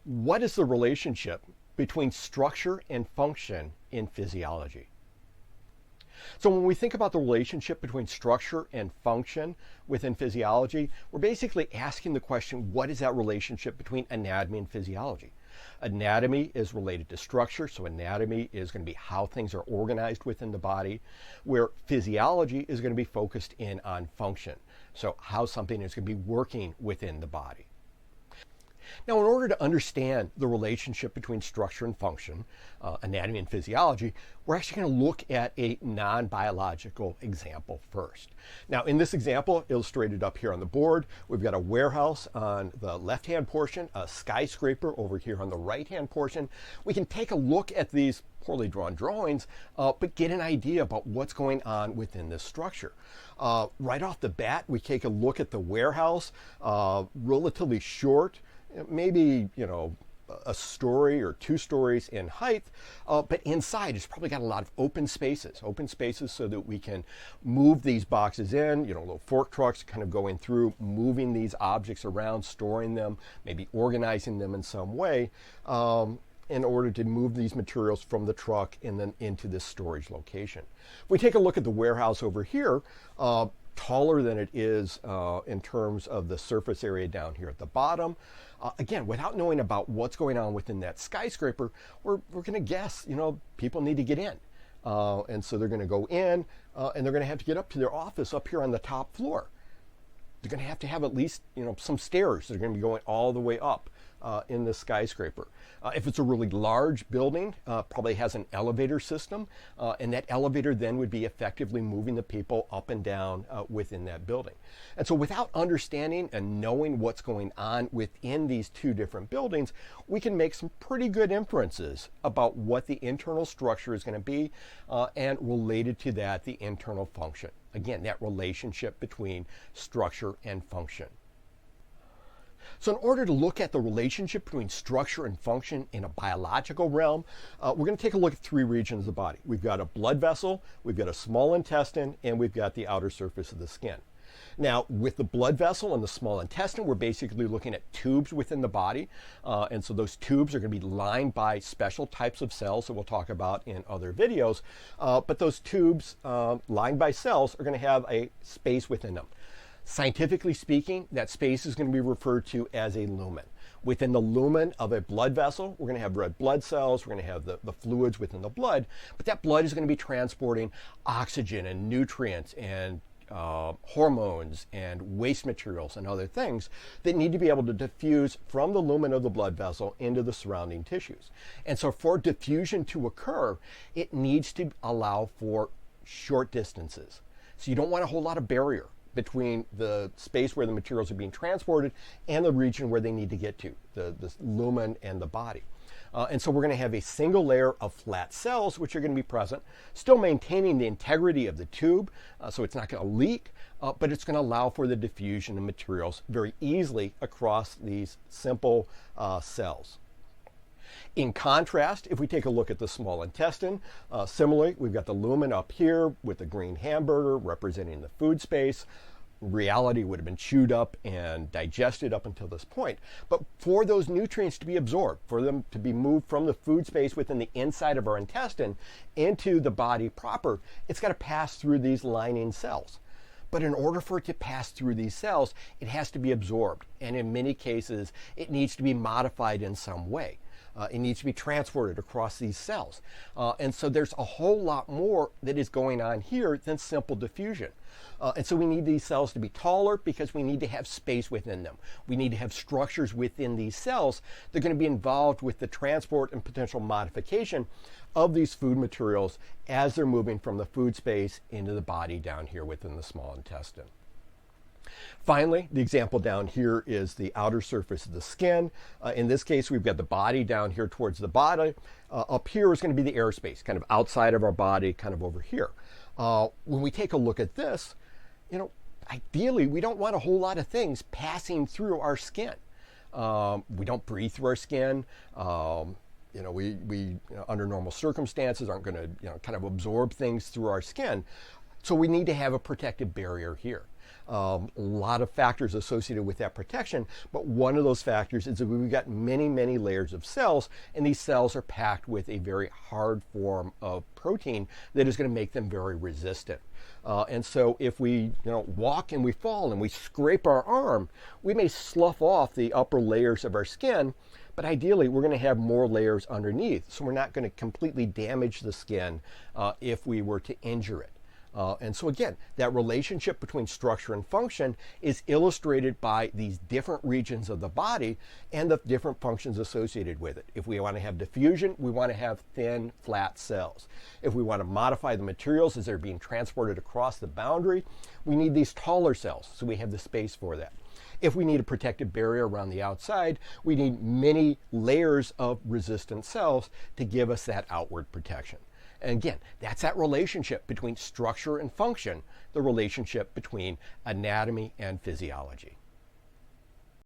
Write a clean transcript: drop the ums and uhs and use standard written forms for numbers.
What is the relationship between structure and function in physiology? So when we think about the relationship between structure and function within physiology, we're basically asking the question, what is that relationship between anatomy and physiology? Anatomy is related to structure, so anatomy is going to be how things are organized within the body, where physiology is going to be focused in on function, so how something is going to be working within the body. Now, in order to understand the relationship between structure and function, anatomy and physiology, we're actually going to look at a non-biological example first. Now, in this example, illustrated up here on the board, we've got a warehouse on the left-hand portion, a skyscraper over here on the right-hand portion. We can take a look at these poorly drawn drawings, but get an idea about what's going on within this structure. Right off the bat, we take a look at the warehouse, relatively short, maybe, a story or 2 stories in height, but inside it's probably got a lot of open spaces so that we can move these boxes in, little fork trucks kind of going through, moving these objects around, storing them, maybe organizing them in some way, in order to move these materials from the truck and then into this storage location. If we take a look at the warehouse over here, taller than it is in terms of the surface area down here at the bottom. Again, without knowing about what's going on within that skyscraper, we're going to guess, people need to get in. And so they're going to go in and they're going to have to get up to their office up here on the top floor. They're going to have at least, some stairs. They're going to be going all the way up in the skyscraper. If it's a really large building, probably has an elevator system, and that elevator then would be effectively moving the people up and down within that building. And so without understanding and knowing what's going on within these 2 different buildings, we can make some pretty good inferences about what the internal structure is going to be, and related to that, the internal function. Again, that relationship between structure and function. So in order to look at the relationship between structure and function in a biological realm, we're going to take a look at 3 regions of the body. We've got a blood vessel, we've got a small intestine, and we've got the outer surface of the skin. Now, with the blood vessel and the small intestine, we're basically looking at tubes within the body. And so those tubes are going to be lined by special types of cells that we'll talk about in other videos. But those tubes lined by cells are going to have a space within them. Scientifically speaking, that space is going to be referred to as a lumen. Within the lumen of a blood vessel, we're going to have red blood cells, we're going to have the fluids within the blood, but that blood is going to be transporting oxygen and nutrients and hormones and waste materials and other things that need to be able to diffuse from the lumen of the blood vessel into the surrounding tissues. And so for diffusion to occur, it needs to allow for short distances. So you don't want a whole lot of barrier between the space where the materials are being transported and the region where they need to get to, the lumen and the body. And so we're going to have a single layer of flat cells which are going to be present, still maintaining the integrity of the tube, so it's not going to leak, but it's going to allow for the diffusion of materials very easily across these simple cells. In contrast, if we take a look at the small intestine, similarly, we've got the lumen up here with the green hamburger representing the food space. Reality would have been chewed up and digested up until this point. But for those nutrients to be absorbed, for them to be moved from the food space within the inside of our intestine into the body proper, it's got to pass through these lining cells. But in order for it to pass through these cells, it has to be absorbed. And in many cases, it needs to be modified in some way. It needs to be transported across these cells. And so there's a whole lot more that is going on here than simple diffusion. And so we need these cells to be taller because we need to have space within them. We need to have structures within these cells that are going to be involved with the transport and potential modification of these food materials as they're moving from the food space into the body down here within the small intestine. Finally, the example down here is the outer surface of the skin. In this case, we've got the body down here towards the body. Up here is going to be the airspace, kind of outside of our body, kind of over here. When we take a look at this, ideally, we don't want a whole lot of things passing through our skin. We don't breathe through our skin. We under normal circumstances aren't going to kind of absorb things through our skin. So we need to have a protective barrier here. A lot of factors associated with that protection, but one of those factors is that we've got many, many layers of cells, and these cells are packed with a very hard form of protein that is going to make them very resistant. And so if we walk and we fall and we scrape our arm, we may slough off the upper layers of our skin, but ideally we're going to have more layers underneath, so we're not going to completely damage the skin if we were to injure it. And so again, that relationship between structure and function is illustrated by these different regions of the body and the different functions associated with it. If we want to have diffusion, we want to have thin, flat cells. If we want to modify the materials as they're being transported across the boundary, we need these taller cells, so we have the space for that. If we need a protective barrier around the outside, we need many layers of resistant cells to give us that outward protection. And again, that's that relationship between structure and function, the relationship between anatomy and physiology.